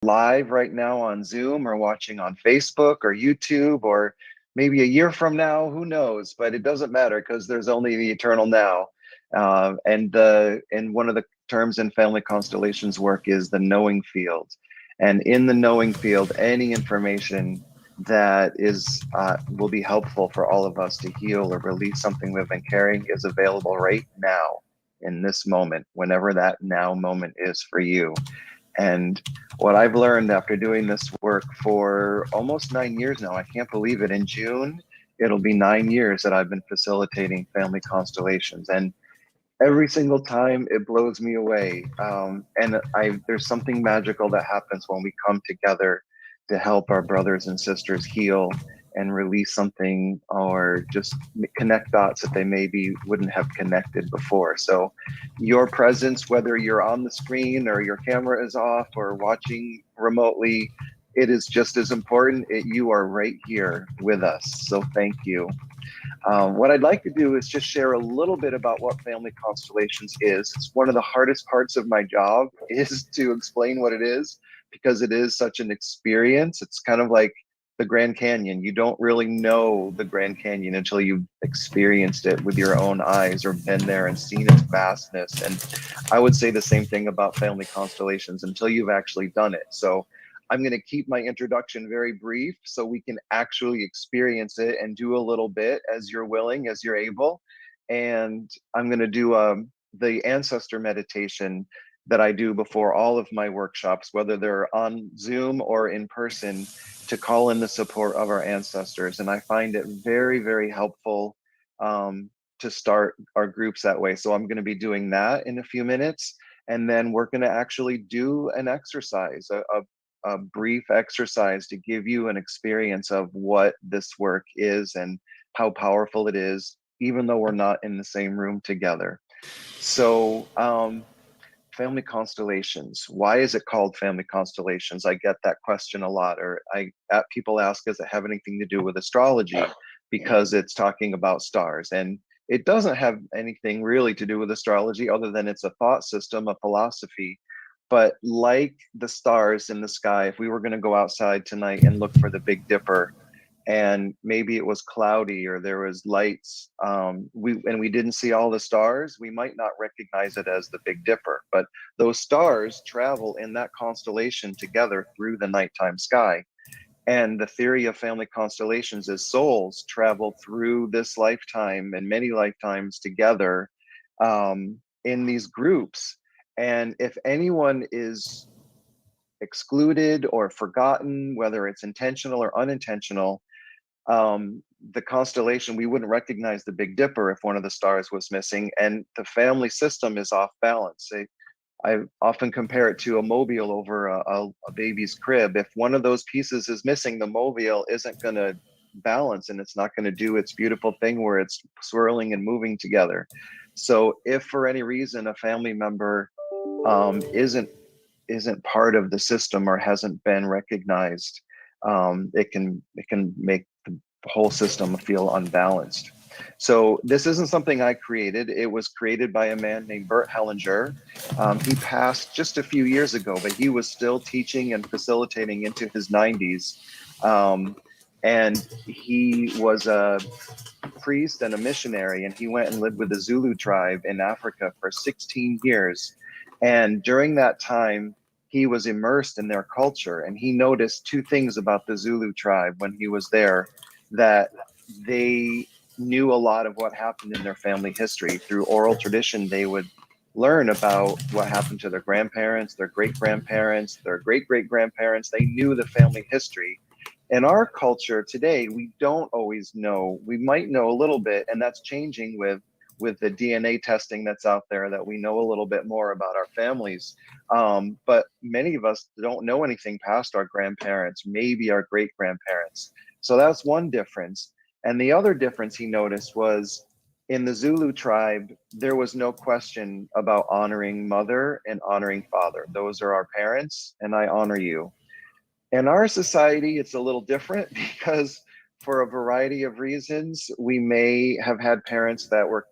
live right now on Zoom or watching on Facebook or YouTube, or maybe a year from now, who knows? But it doesn't matter because there's only the eternal now. And one of the terms in family constellations work is the knowing field. And in the knowing field, any information that is will be helpful for all of us to heal or release something we've been carrying is available right now in this moment, whenever that now moment is for you. And what I've learned after doing this work for almost 9 years now, I can't believe it. In June, it'll be 9 years that I've been facilitating family constellations. And every single time it blows me away. And there's something magical that happens when we come together to help our brothers and sisters heal and release something, or just connect dots that they maybe wouldn't have connected before. So your presence, whether you're on the screen or your camera is off or watching remotely, it is just as important. You are right here with us. So thank you. What I'd like to do is just share a little bit about what family constellations is. It's one of the hardest parts of my job is to explain what it is, because it is such an experience. It's kind of like the Grand Canyon. You don't really know the Grand Canyon until you've experienced it with your own eyes or been there and seen its vastness. And I would say the same thing about family constellations until you've actually done it. So I'm going to keep my introduction very brief so we can actually experience it and do a little bit as you're willing, as you're able. And I'm going to do the ancestor meditation that I do before all of my workshops, whether they're on Zoom or in person, to call in the support of our ancestors. And I find it very, very helpful to start our groups that way. So I'm going to be doing that in a few minutes. And then we're going to actually do an exercise, a brief exercise to give you an experience of what this work is and how powerful it is, even though we're not in the same room together. So, family constellations. Why is it called family constellations? I get that question a lot, or people ask, does it have anything to do with astrology? Because it's talking about stars. And it doesn't have anything really to do with astrology other than it's a thought system, a philosophy. But like the stars in the sky, if we were going to go outside tonight and look for the Big Dipper, and maybe it was cloudy or there was lights, and we didn't see all the stars, we might not recognize it as the Big Dipper. But those stars travel in that constellation together through the nighttime sky. And the theory of family constellations is souls travel through this lifetime and many lifetimes together in these groups. And if anyone is excluded or forgotten, whether it's intentional or unintentional, the constellation, we wouldn't recognize the Big Dipper if one of the stars was missing, and the family system is off balance. I often compare it to a mobile over a baby's crib. If one of those pieces is missing, the mobile isn't going to balance, and it's not going to do its beautiful thing where it's swirling and moving together. So if for any reason a family member isn't part of the system or hasn't been recognized, it can make the whole system feel unbalanced. So this isn't something I created. It was created by a man named Bert Hellinger. He passed just a few years ago, but he was still teaching and facilitating into his 90s. And he was a priest and a missionary, and he went and lived with the Zulu tribe in Africa for 16 years. And during that time, he was immersed in their culture, and he noticed two things about the Zulu tribe when he was there: that they knew a lot of what happened in their family history. Through oral tradition, they would learn about what happened to their grandparents, their great grandparents, their great great grandparents. They knew the family history. In our culture today, we don't always know. We might know a little bit, and that's changing with the DNA testing that's out there, that we know a little bit more about our families. But many of us don't know anything past our grandparents, maybe our great grandparents. So that's one difference. And the other difference he noticed was in the Zulu tribe, there was no question about honoring mother and honoring father. Those are our parents, and I honor you. In our society, it's a little different because for a variety of reasons, we may have had parents that were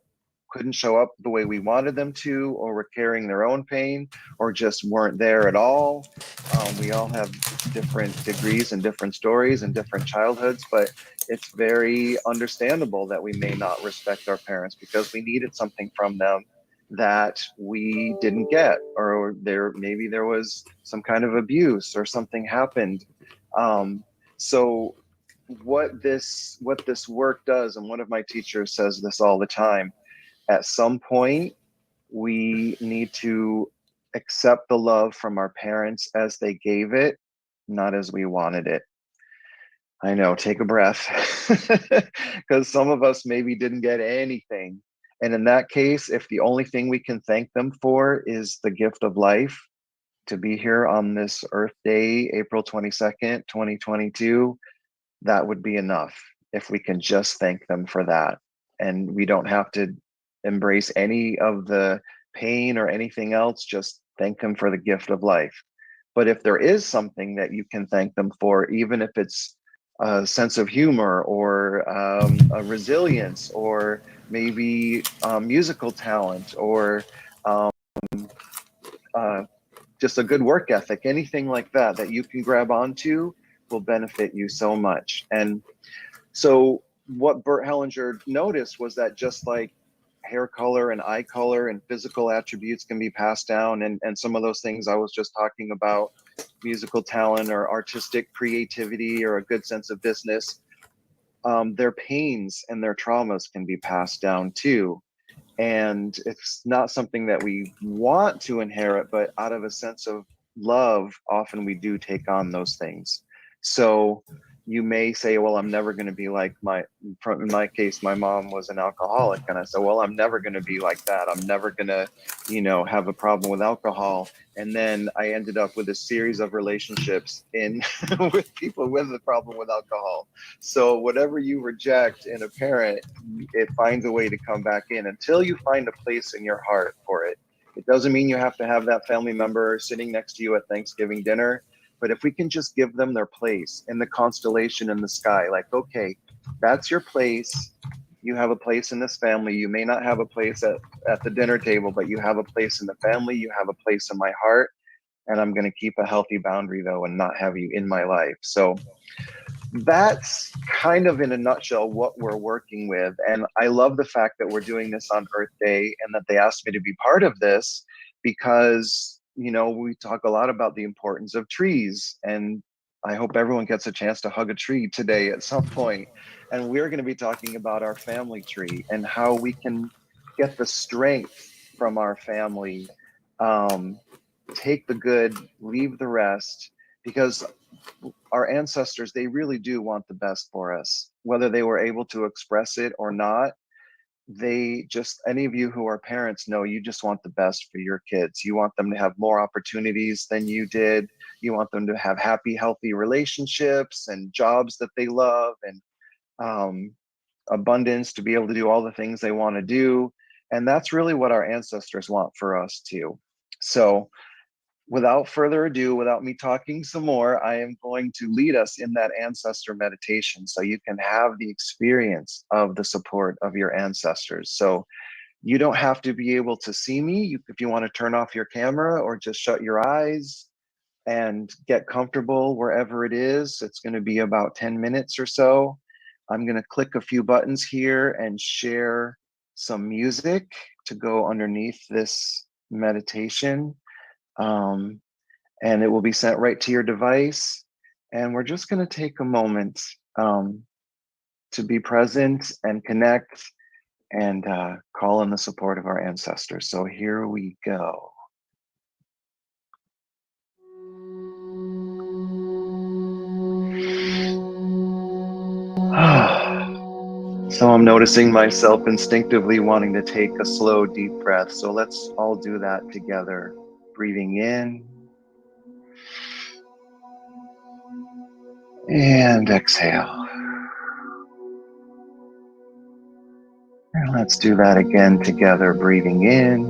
couldn't show up the way we wanted them to, or were carrying their own pain, or just weren't there at all. We all have different degrees and different stories and different childhoods, but it's very understandable that we may not respect our parents because we needed something from them that we didn't get, or maybe there was some kind of abuse or something happened. So what this work does, and one of my teachers says this all the time, at some point we need to accept the love from our parents as they gave it, not as we wanted it. I know, take a breath, because some of us maybe didn't get anything. And in that case, if the only thing we can thank them for is the gift of life, to be here on this Earth Day, April 22nd, 2022, that would be enough if we can just thank them for that. And we don't have to embrace any of the pain or anything else, just thank them for the gift of life. But if there is something that you can thank them for, even if it's a sense of humor or a resilience, or maybe musical talent, or uh, just a good work ethic, anything like that that you can grab onto will benefit you so much. And so what Bert Hellinger noticed was that just like hair color and eye color and physical attributes can be passed down, and some of those things I was just talking about, musical talent or artistic creativity or a good sense of business, their pains and their traumas can be passed down too. And it's not something that we want to inherit, but out of a sense of love, often we do take on those things. So you may say, well, I'm never going to be like in my case, my mom was an alcoholic. And I said, well, I'm never going to be like that. I'm never going to, have a problem with alcohol. And then I ended up with a series of relationships with people with a problem with alcohol. So whatever you reject in a parent, it finds a way to come back in until you find a place in your heart for it. It doesn't mean you have to have that family member sitting next to you at Thanksgiving dinner, but if we can just give them their place in the constellation in the sky, like, okay, that's your place. You have a place in this family. You may not have a place at the dinner table, but you have a place in the family. You have a place in my heart. And I'm going to keep a healthy boundary, though, and not have you in my life. So that's kind of in a nutshell what we're working with. And I love the fact that we're doing this on Earth Day and that they asked me to be part of this because, we talk a lot about the importance of trees. And I hope everyone gets a chance to hug a tree today at some point. And we're going to be talking about our family tree and how we can get the strength from our family, take the good, leave the rest, because our ancestors, they really do want the best for us, whether they were able to express it or not. Any of you who are parents know you just want the best for your kids. You want them to have more opportunities than you did. You want them to have happy, healthy relationships and jobs that they love, and abundance to be able to do all the things they want to do. And that's really what our ancestors want for us too. So without further ado, without me talking some more, I am going to lead us in that ancestor meditation so you can have the experience of the support of your ancestors. So you don't have to be able to see me. If you want to turn off your camera or just shut your eyes and get comfortable wherever it is, it's going to be about 10 minutes or so. I'm going to click a few buttons here and share some music to go underneath this meditation. And it will be sent right to your device. And we're just going to take a moment to be present and connect and call in the support of our ancestors. So here we go. So I'm noticing myself instinctively wanting to take a slow, deep breath. So let's all do that together. Breathing in and exhale. And let's do that again together. Breathing in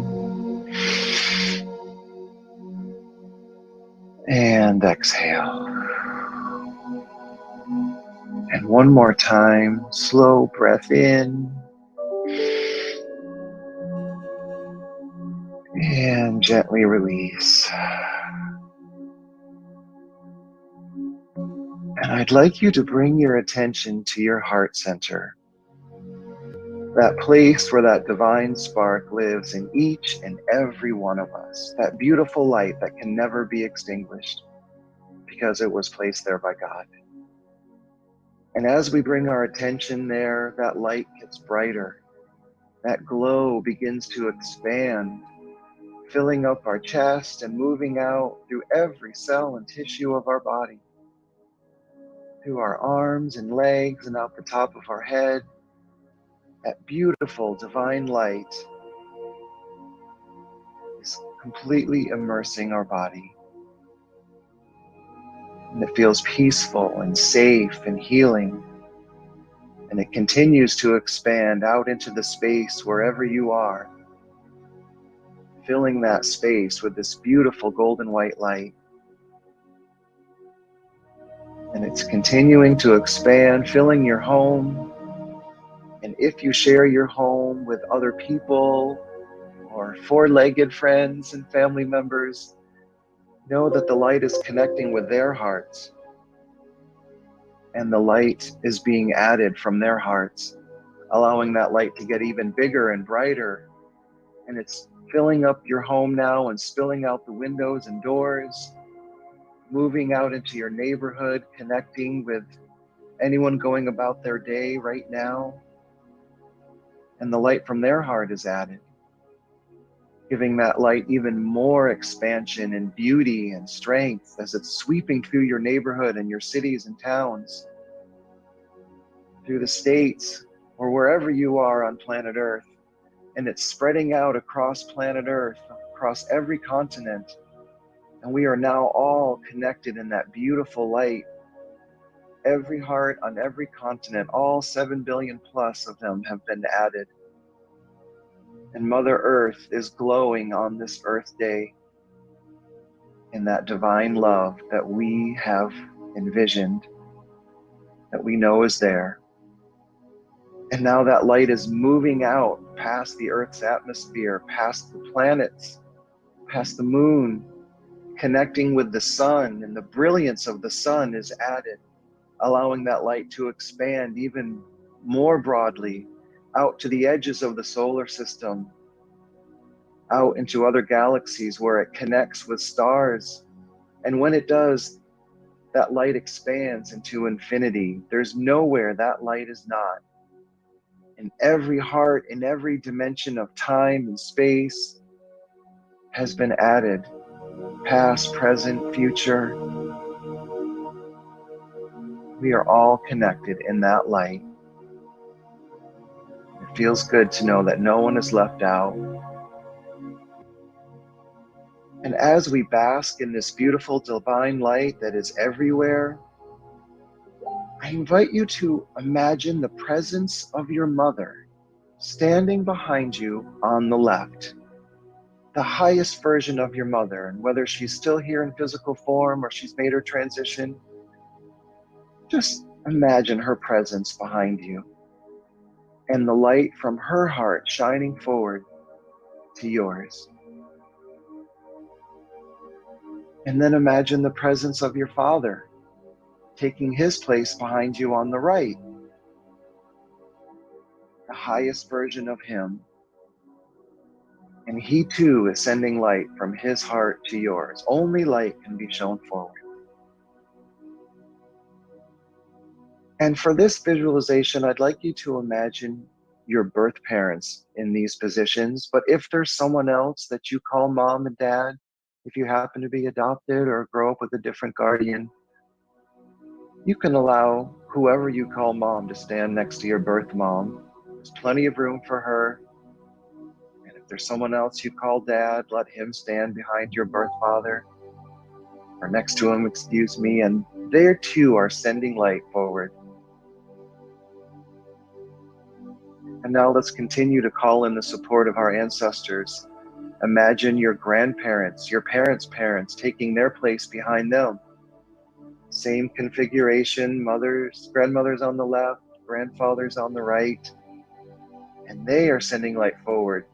and exhale. And one more time, slow breath in And gently release. And I'd like you to bring your attention to your heart center, that place where that divine spark lives in each and every one of us, that beautiful light that can never be extinguished because it was placed there by God. And as we bring our attention there, that light gets brighter. That glow begins to expand, filling up our chest and moving out through every cell and tissue of our body, through our arms and legs and out the top of our head. That beautiful divine light is completely immersing our body. And it feels peaceful and safe and healing. And it continues to expand out into the space wherever you are, filling that space with this beautiful golden white light. And it's continuing to expand, filling your home. And if you share your home with other people or four-legged friends and family members, know that the light is connecting with their hearts. And the light is being added from their hearts, allowing that light to get even bigger and brighter. And it's filling up your home now and spilling out the windows and doors, moving out into your neighborhood, connecting with anyone going about their day right now. And the light from their heart is added, giving that light even more expansion and beauty and strength as it's sweeping through your neighborhood and your cities and towns, through the states or wherever you are on planet Earth. And it's spreading out across planet Earth, across every continent. And we are now all connected in that beautiful light. Every heart on every continent, all 7 billion plus of them have been added. And Mother Earth is glowing on this Earth Day in that divine love that we have envisioned, that we know is there. And now that light is moving out past the Earth's atmosphere, past the planets, past the moon, connecting with the sun, and the brilliance of the sun is added, allowing that light to expand even more broadly out to the edges of the solar system, out into other galaxies where it connects with stars. And when it does, that light expands into infinity. There's nowhere that light is not. And every heart in every dimension of time and space has been added, past, present, future. We are all connected in that light. It feels good to know that no one is left out. And as we bask in this beautiful divine light that is everywhere, I invite you to imagine the presence of your mother standing behind you on the left, the highest version of your mother. And whether she's still here in physical form or she's made her transition, just imagine her presence behind you and the light from her heart shining forward to yours. And then imagine the presence of your father taking his place behind you on the right, the highest version of him. And he too is sending light from his heart to yours. Only light can be shown forward. And for this visualization, I'd like you to imagine your birth parents in these positions. But if there's someone else that you call mom and dad, if you happen to be adopted or grow up with a different guardian, you can allow whoever you call mom to stand next to your birth mom. There's plenty of room for her. And if there's someone else you call dad, let him stand behind your birth father, or next to him, excuse me, and they too are sending light forward. And now let's continue to call in the support of our ancestors. Imagine your grandparents, your parents' parents taking their place behind them. Same configuration, mothers, grandmothers on the left, grandfathers on the right. And they are sending light forward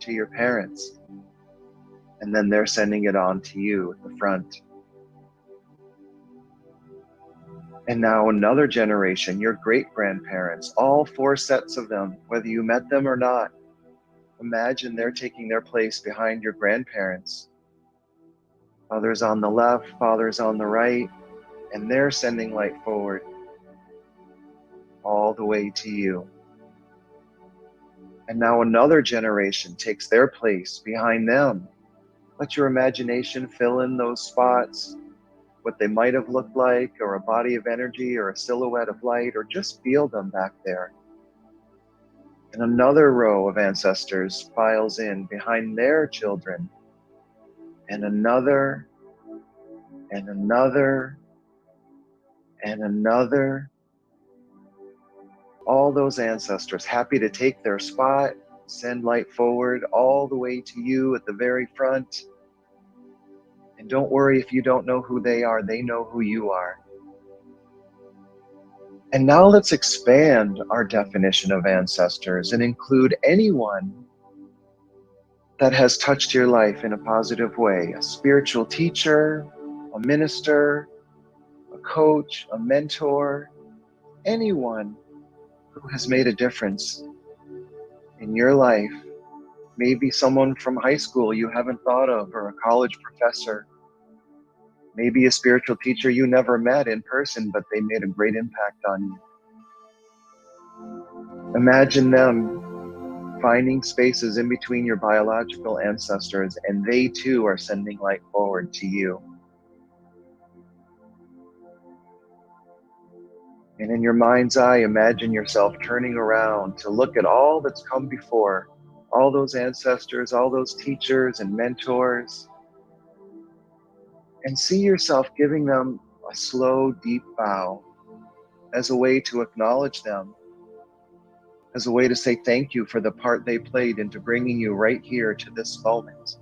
to your parents. And then they're sending it on to you at the front. And now another generation, your great-grandparents, all 4 sets of them, whether you met them or not. Imagine they're taking their place behind your grandparents. Father's on the left, father's on the right, and they're sending light forward all the way to you. And now another generation takes their place behind them. Let your imagination fill in those spots, what they might have looked like, or a body of energy, or a silhouette of light, or just feel them back there. And another row of ancestors files in behind their children, and another, and another, and another. All those ancestors happy to take their spot, send light forward all the way to you at the very front. And don't worry if you don't know who they are, they know who you are. And now let's expand our definition of ancestors and include anyone that has touched your life in a positive way. A spiritual teacher, a minister, a coach, a mentor, anyone who has made a difference in your life. Maybe someone from high school you haven't thought of, or a college professor. Maybe a spiritual teacher you never met in person, but they made a great impact on you. Imagine them finding spaces in between your biological ancestors, and they too are sending light forward to you. And in your mind's eye, imagine yourself turning around to look at all that's come before, all those ancestors, all those teachers and mentors, and see yourself giving them a slow, deep bow as a way to acknowledge them, as a way to say thank you for the part they played into bringing you right here to this moment.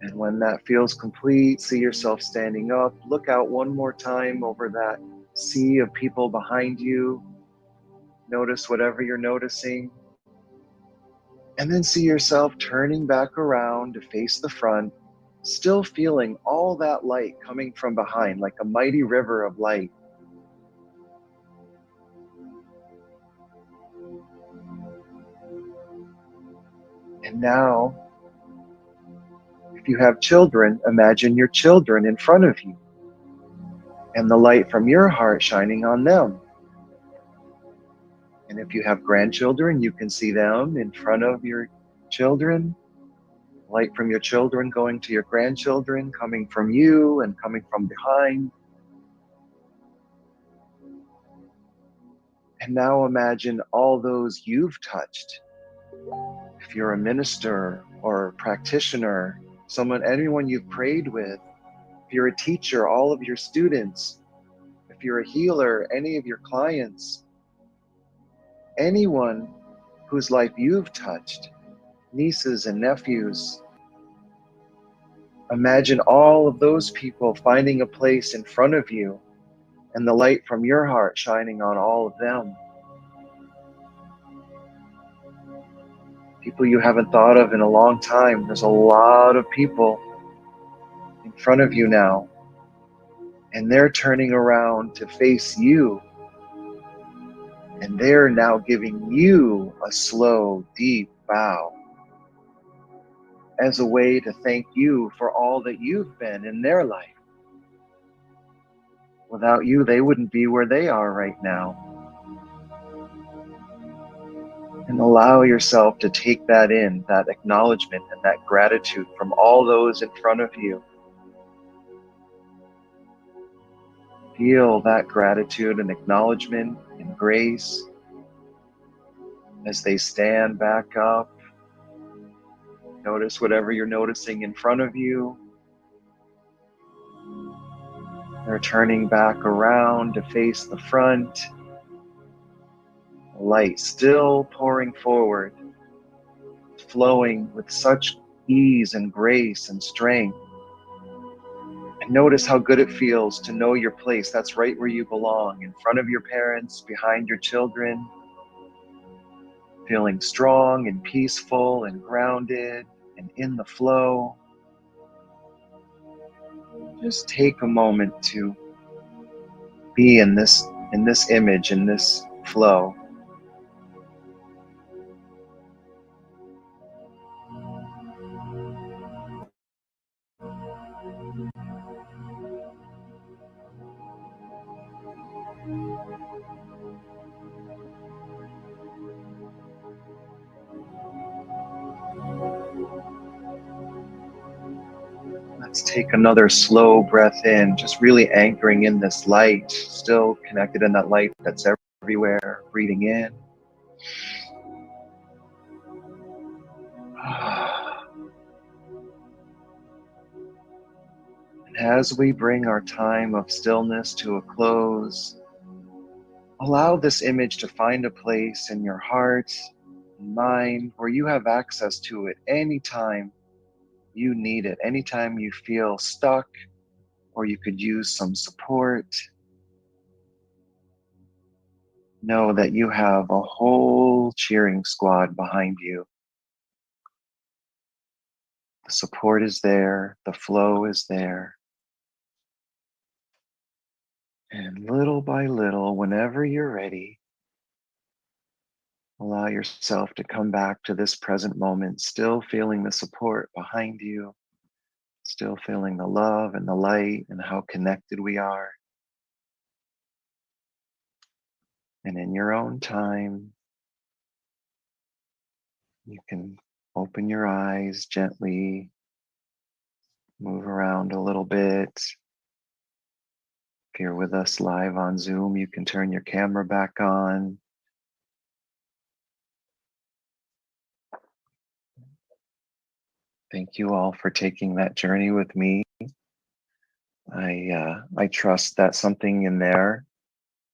And when that feels complete, see yourself standing up, look out one more time over that sea of people behind you. Notice whatever you're noticing. And then see yourself turning back around to face the front, still feeling all that light coming from behind like a mighty river of light. And now, if you have children, imagine your children in front of you and the light from your heart shining on them. And if you have grandchildren, you can see them in front of your children, light from your children going to your grandchildren, coming from you and coming from behind. And now imagine all those you've touched. If you're a minister or a practitioner, anyone you've prayed with, if you're a teacher, all of your students, if you're a healer, any of your clients, anyone whose life you've touched, nieces and nephews. Imagine all of those people finding a place in front of you and the light from your heart shining on all of them. People you haven't thought of in a long time. There's a lot of people in front of you now, and they're turning around to face you, and they're now giving you a slow, deep bow as a way to thank you for all that you've been in their life. Without you, they wouldn't be where they are right now. And allow yourself to take that in, that acknowledgement and that gratitude from all those in front of you. Feel that gratitude and acknowledgement and grace as they stand back up. Notice whatever you're noticing in front of you. They're turning back around to face the front. Light still pouring forward, flowing with such ease and grace and strength. And notice how good it feels to know your place. That's right where you belong, in front of your parents, behind your children. feeling strong and peaceful and grounded and in the flow. Just take a moment to be in this image, in this flow. Let's take another slow breath in, just really anchoring in this light, still connected in that light that's everywhere, breathing in. And as we bring our time of stillness to a close, allow this image to find a place in your heart and mind where you have access to it anytime you need it, anytime you feel stuck or you could use some support. Know that you have a whole cheering squad behind you. The support is there, the flow is there. And little by little, whenever you're ready, allow yourself to come back to this present moment, still feeling the support behind you, still feeling the love and the light and how connected we are. And in your own time, you can open your eyes gently, move around a little bit. If you're with us live on Zoom, you can turn your camera back on. Thank you all for taking that journey with me. I trust that something in there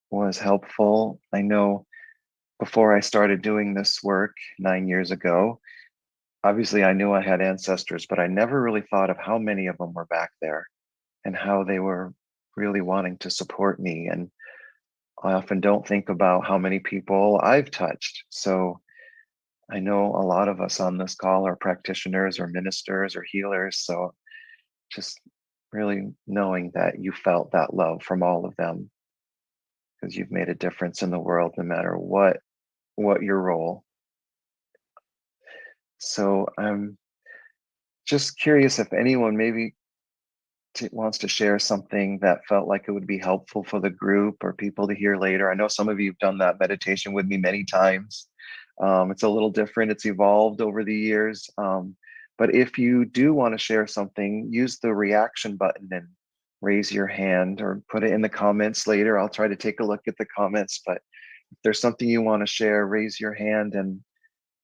was helpful. I know before I started doing this work 9 years ago, obviously I knew I had ancestors, but I never really thought of how many of them were back there and how they were really wanting to support me. And I often don't think about how many people I've touched. So I know a lot of us on this call are practitioners or ministers or healers. So just really knowing that you felt that love from all of them, because you've made a difference in the world no matter what your role. So I'm just curious if anyone maybe wants to share something that felt like it would be helpful for the group or people to hear later. I know some of you have done that meditation with me many times. It's a little different. It's evolved over the years. But if you do want to share something, use the reaction button and raise your hand or put it in the comments later. I'll try to take a look at the comments, but if there's something you want to share, raise your hand and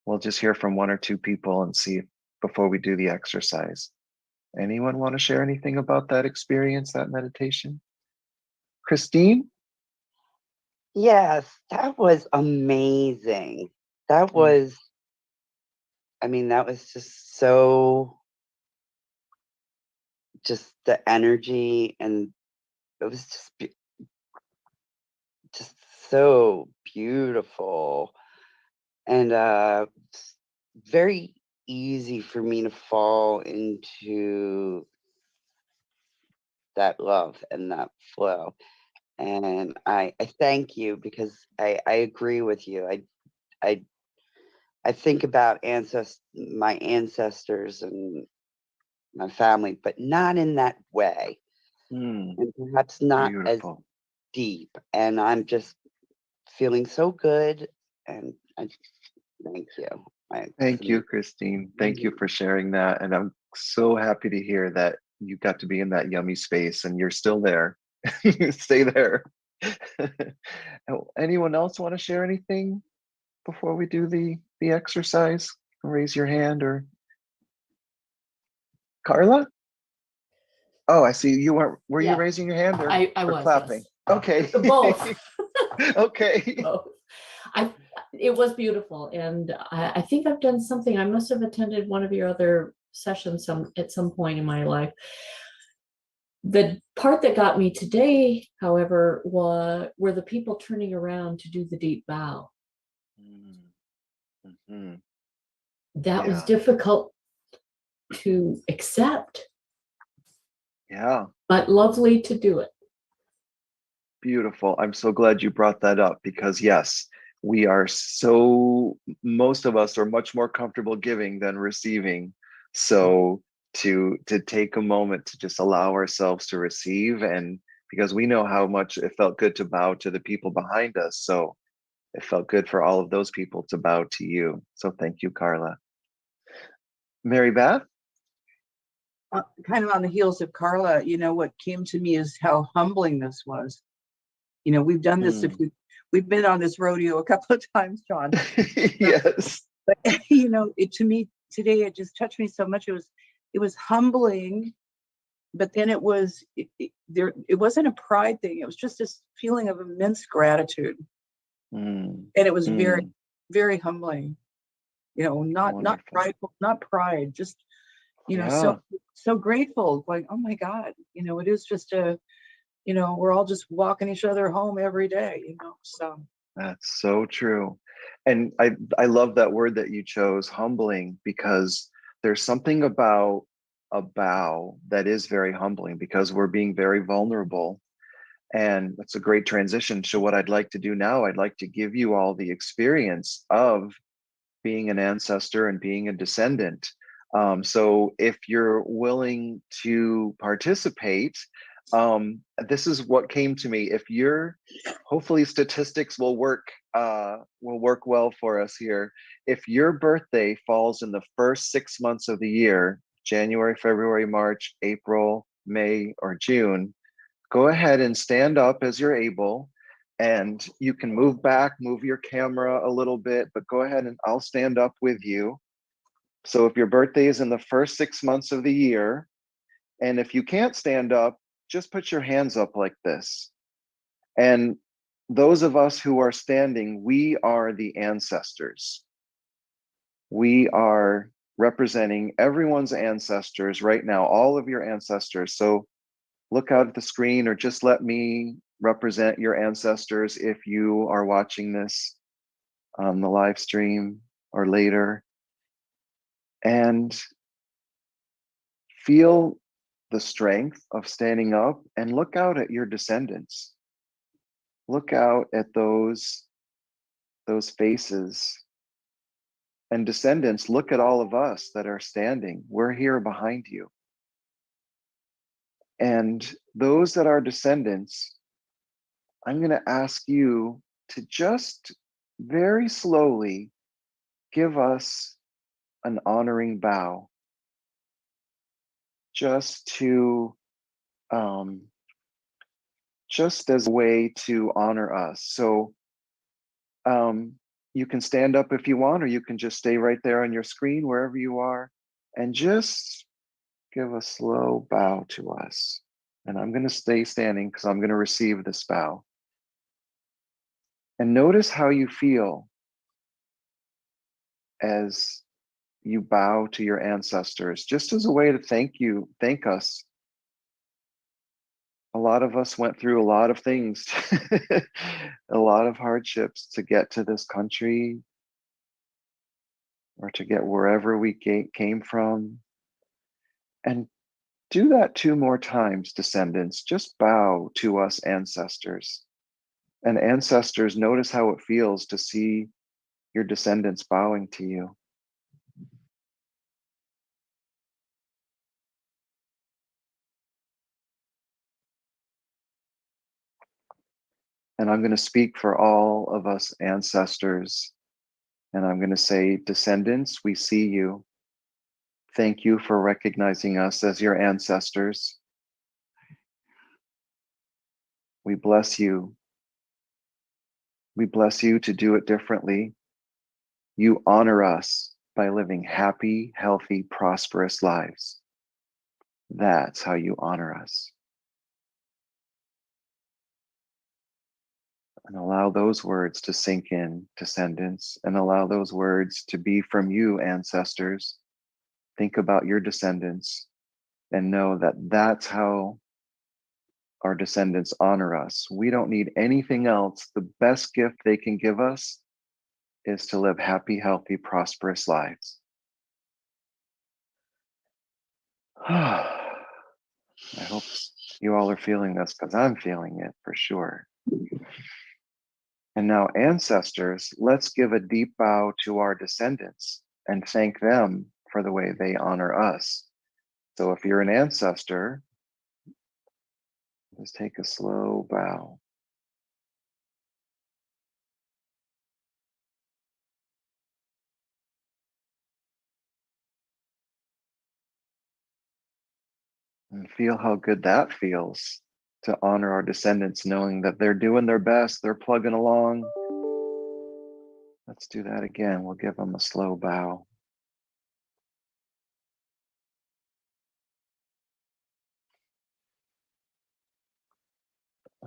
we'll just hear from one or two people and see before we do the exercise. Anyone want to share anything about that experience, that meditation? Christine? Yes, that was amazing. That was, that was just the energy, and it was just so beautiful, and very easy for me to fall into that love and that flow. And I thank you, because I agree with you. I think about my ancestors and my family, but not in that way, and perhaps not as Beautiful. deep. And I'm just feeling so good, and I thank you. Thank you, Christine. Thank you for sharing that. And I'm so happy to hear that you got to be in that yummy space and you're still there. Stay there. Anyone else want to share anything before we do the exercise? Raise your hand. Or Carla? Oh, I see you were you raising your hand or, I or was, clapping? yes. Okay. Both. Okay. Both. It was beautiful, and I think I've done something. I must have attended one of your other sessions at some point in my life. The part that got me today, however, were the people turning around to do the deep bow. Mhm. That was Yeah. difficult to accept, Yeah. but lovely to do it. Beautiful. I'm so glad you brought that up because yes, most of us are much more comfortable giving than receiving. So to take a moment to just allow ourselves to receive, and because we know how much it felt good to bow to the people behind us. So it felt good for all of those people to bow to you. So thank you, Carla. Mary Beth? Kind of on the heels of Carla, what came to me is how humbling this was. We've done this, Mm. we've been on this rodeo a couple of times, John. Yes. But it to me today, it just touched me so much. It was humbling, but then it wasn't a pride thing. It was just this feeling of immense gratitude, Mm. and it was very, Mm. very humbling. Not Wonderful. prideful, not pride, just Yeah. so grateful. Like, oh my God, it is just we're all just walking each other home every day. So That's so true. And I love that word that you chose, humbling, because there's something about a bow that is very humbling because we're being very vulnerable. And that's a great transition to what I'd like to do now. I'd like to give you all the experience of being an ancestor and being a descendant. So if you're willing to participate, this is what came to me. If you're, hopefully statistics will work well for us here. If your birthday falls in the first 6 months of the year, January, February, March, April, May, or June, go ahead and stand up as you're able, and you can move your camera a little bit, but go ahead and I'll stand up with you. So if your birthday is in the first 6 months of the year, and if you can't stand up, just put your hands up like this. And those of us who are standing, we are the ancestors. We are representing everyone's ancestors right now, all of your ancestors. So look out at the screen or just let me represent your ancestors if you are watching this on the live stream or later. And feel the strength of standing up and look out at your descendants. Look out at those faces. And descendants, look at all of us that are standing. We're here behind you. And those that are descendants, I'm going to ask you to just very slowly give us an honoring bow, just to just as a way to honor us. So you can stand up if you want, or you can just stay right there on your screen wherever you are, and just give a slow bow to us. And I'm going to stay standing because I'm going to receive this bow. And notice how you feel as you bow to your ancestors, just as a way to thank us. A lot of us went through a lot of things, a lot of hardships to get to this country or to get wherever we came from. And do that 2 more times, descendants. Just bow to us, ancestors. And ancestors, notice how it feels to see your descendants bowing to you. And I'm going to speak for all of us ancestors. And I'm going to say, descendants, we see you. Thank you for recognizing us as your ancestors. We bless you. We bless you to do it differently. You honor us by living happy, healthy, prosperous lives. That's how you honor us. And allow those words to sink in, descendants, and allow those words to be from you, ancestors. Think about your descendants and know that that's how our descendants honor us. We don't need anything else. The best gift they can give us is to live happy, healthy, prosperous lives. I hope you all are feeling this, because I'm feeling it for sure. And now, ancestors, let's give a deep bow to our descendants and thank them for the way they honor us. So if you're an ancestor, just take a slow bow. And feel how good that feels to honor our descendants, knowing that they're doing their best, they're plugging along. Let's do that again. We'll give them a slow bow.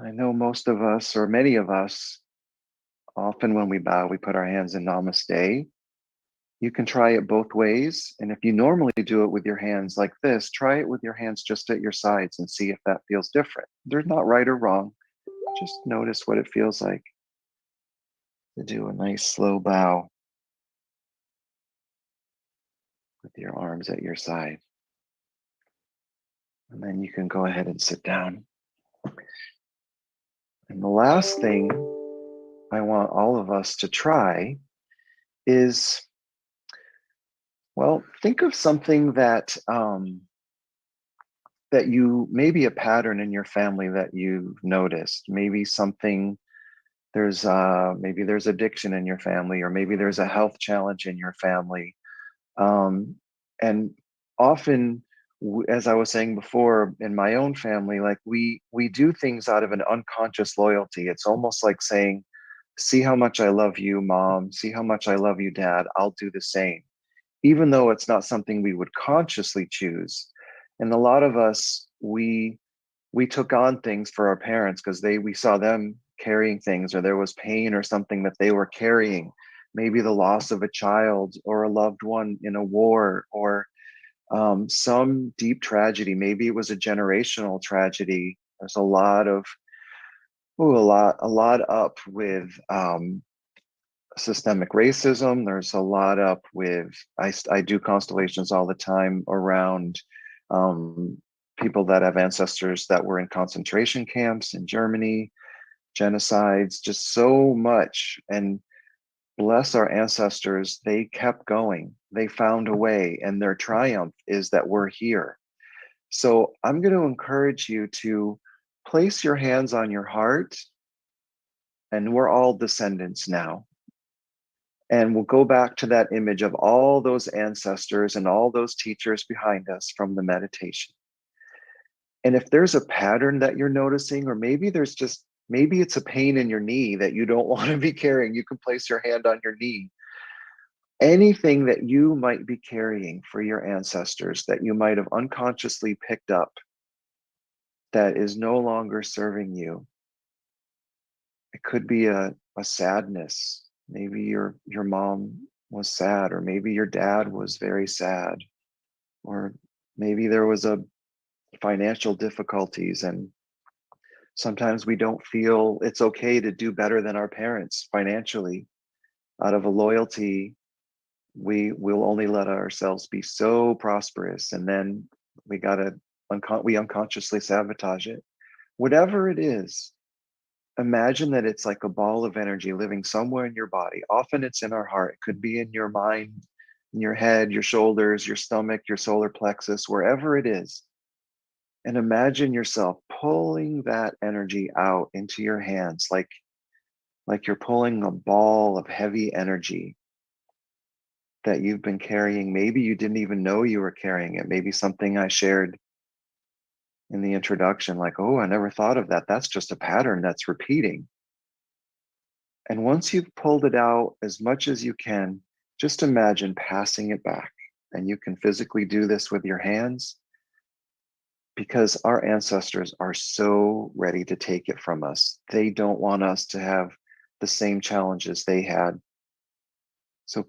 I know most of us, or many of us, often when we bow, we put our hands in Namaste. You can try it both ways. And if you normally do it with your hands like this, try it with your hands just at your sides and see if that feels different. There's not right or wrong. Just notice what it feels like to do a nice slow bow with your arms at your side. And then you can go ahead and sit down. And the last thing I want all of us to try is, well, think of something that that you, maybe a pattern in your family that you've noticed. Maybe something, maybe there's addiction in your family, or maybe there's a health challenge in your family. And often, as I was saying before, in my own family, like we do things out of an unconscious loyalty. It's almost like saying, see how much I love you, mom, see how much I love you, dad, I'll do the same, even though it's not something we would consciously choose. And a lot of us, we took on things for our parents because we saw them carrying things, or there was pain or something that they were carrying, maybe the loss of a child or a loved one in a war, or some deep tragedy. Maybe it was a generational tragedy. There's a lot of a lot up with systemic racism. There's a lot up with, I do constellations all the time around people that have ancestors that were in concentration camps in Germany, genocides, just so much. And bless our ancestors, they kept going. They found a way, and their triumph is that we're here. So I'm going to encourage you to place your hands on your heart, and we're all descendants now. And we'll go back to that image of all those ancestors and all those teachers behind us from the meditation. And if there's a pattern that you're noticing, or maybe it's a pain in your knee that you don't want to be carrying, you can place your hand on your knee. Anything that you might be carrying for your ancestors that you might have unconsciously picked up that is no longer serving you. It could be a sadness. Maybe your mom was sad, or maybe your dad was very sad, or maybe there was a financial difficulties, and sometimes we don't feel it's okay to do better than our parents financially. Out of a loyalty, we will only let ourselves be so prosperous, and then we unconsciously sabotage it. Whatever it is, imagine that it's like a ball of energy living somewhere in your body. Often it's in our heart. It could be in your mind, in your head, your shoulders, your stomach, your solar plexus, wherever it is. And imagine yourself pulling that energy out into your hands, like you're pulling a ball of heavy energy that you've been carrying. Maybe you didn't even know you were carrying it. Maybe something I shared in the introduction, like, oh, I never thought of that. That's just a pattern that's repeating. And once you've pulled it out as much as you can, just imagine passing it back. And you can physically do this with your hands, because our ancestors are so ready to take it from us. They don't want us to have the same challenges they had. So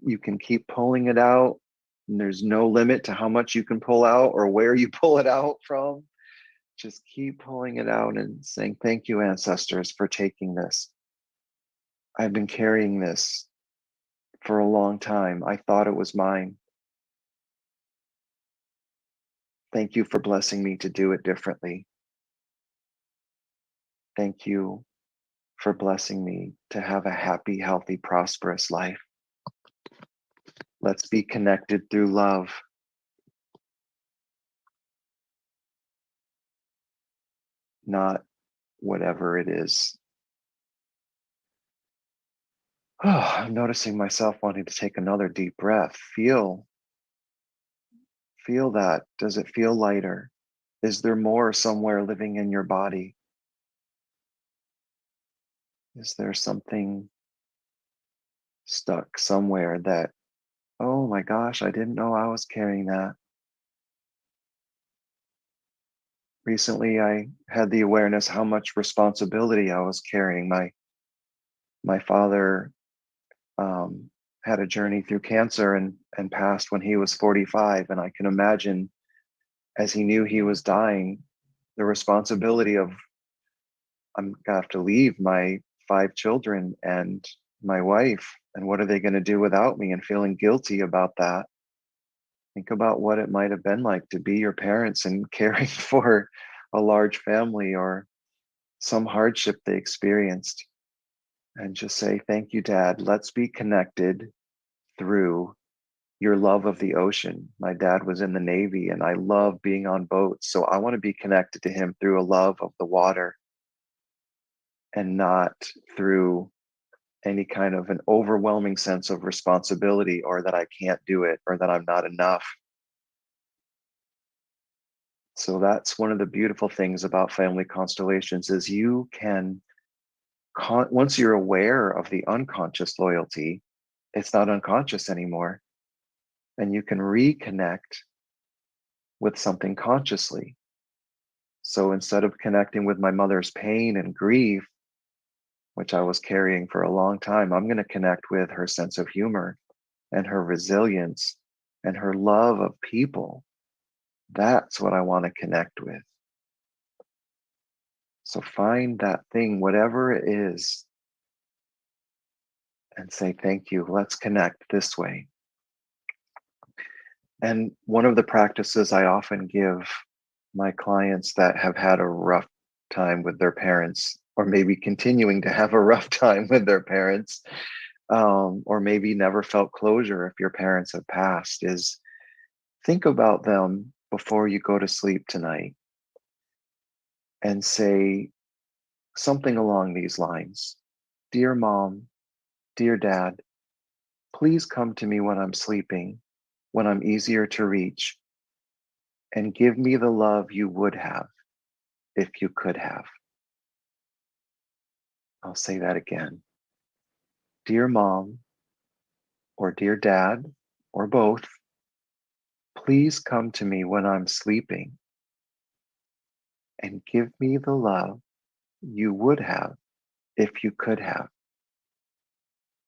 you can keep pulling it out, and there's no limit to how much you can pull out or where you pull it out from. Just keep pulling it out and saying, thank you, ancestors, for taking this. I've been carrying this for a long time. I thought it was mine. Thank you for blessing me to do it differently. Thank you for blessing me to have a happy, healthy, prosperous life. Let's be connected through love. Not whatever it is. Oh, I'm noticing myself wanting to take another deep breath. Feel that. Does it feel lighter? Is there more somewhere living in your body? Is there something stuck somewhere that, oh my gosh, I didn't know I was carrying that? Recently, I had the awareness how much responsibility I was carrying. My father had a journey through cancer and passed when he was 45, and I can imagine as he knew he was dying, the responsibility of I'm gonna have to leave my 5 children and my wife, and what are they going to do without me? And feeling guilty about that. Think about what it might have been like to be your parents and caring for a large family or some hardship they experienced. And just say, thank you, Dad. Let's be connected through your love of the ocean. My dad was in the Navy and I love being on boats. So I want to be connected to him through a love of the water and not through any kind of an overwhelming sense of responsibility or that I can't do it or that I'm not enough. So that's one of the beautiful things about family constellations is you can, once you're aware of the unconscious loyalty, it's not unconscious anymore. And you can reconnect with something consciously. So instead of connecting with my mother's pain and grief, which I was carrying for a long time, I'm going to connect with her sense of humor and her resilience and her love of people. That's what I want to connect with. So find that thing, whatever it is, and say, thank you. Let's connect this way. And one of the practices I often give my clients that have had a rough time with their parents, or maybe continuing to have a rough time with their parents, or maybe never felt closure if your parents have passed, is think about them before you go to sleep tonight and say something along these lines. Dear Mom, dear Dad, please come to me when I'm sleeping, when I'm easier to reach, and give me the love you would have if you could have. I'll say that again. Dear Mom, or dear Dad, or both, please come to me when I'm sleeping and give me the love you would have if you could have.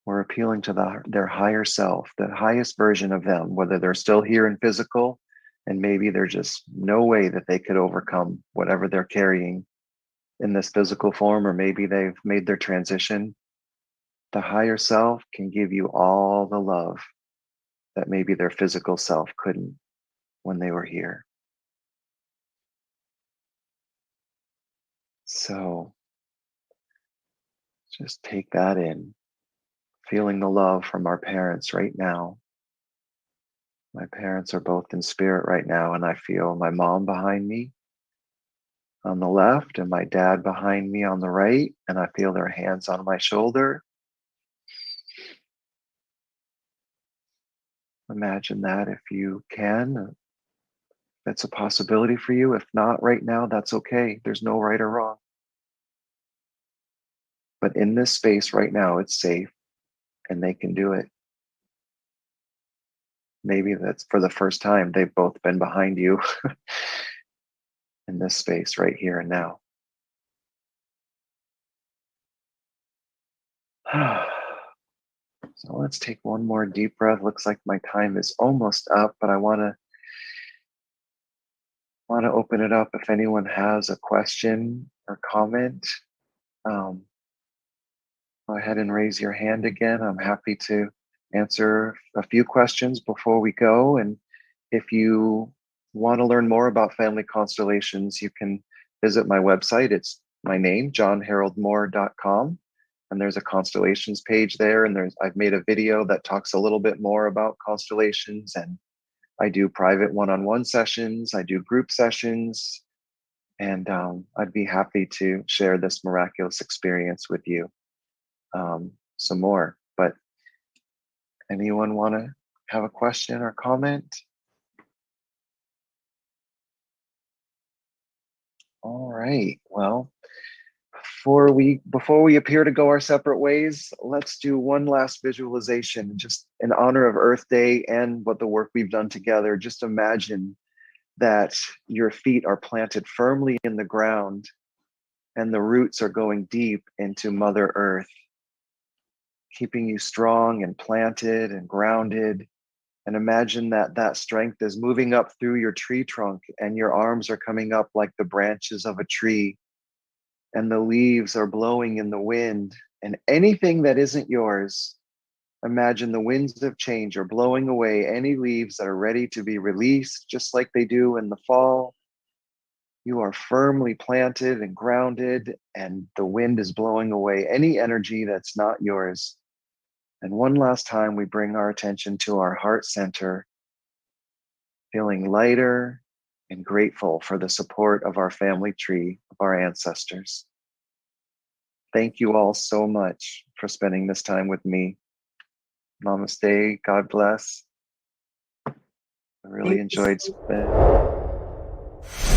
We're appealing to their higher self, the highest version of them, whether they're still here in physical and maybe there's just no way that they could overcome whatever they're carrying in this physical form, or maybe they've made their transition. The higher self can give you all the love that maybe their physical self couldn't when they were here. So just take that in, feeling the love from our parents right now. My parents are both in spirit right now, and I feel my mom behind me on the left and my dad behind me on the right, and I feel their hands on my shoulder. Imagine that if you can. That's a possibility for you. If not right now, that's okay. There's no right or wrong. But in this space right now, it's safe and they can do it. Maybe that's for the first time they've both been behind you in this space right here and now. So let's take one more deep breath. Looks like my time is almost up, but I want to open it up. If anyone has a question or comment, go ahead and raise your hand again. I'm happy to answer a few questions before we go. And if you want to learn more about family constellations, you can visit my website. It's my name, johnharoldmoore.com. And there's a constellations page there. And I've made a video that talks a little bit more about constellations. And I do private one-on-one sessions. I do group sessions. And I'd be happy to share this miraculous experience with you some more. But anyone want to have a question or comment? All right. Well, before we appear to go our separate ways, let's do one last visualization, just in honor of Earth Day and what the work we've done together. Just imagine that your feet are planted firmly in the ground and the roots are going deep into Mother Earth, keeping you strong and planted and grounded. And imagine that that strength is moving up through your tree trunk and your arms are coming up like the branches of a tree, and the leaves are blowing in the wind, and anything that isn't yours, imagine the winds of change are blowing away any leaves that are ready to be released, just like they do in the fall. You are firmly planted and grounded, and the wind is blowing away any energy that's not yours. And one last time, we bring our attention to our heart center, feeling lighter and grateful for the support of our family tree, of our ancestors. Thank you all so much for spending this time with me. Namaste. God bless. I really Thank you enjoyed so spending.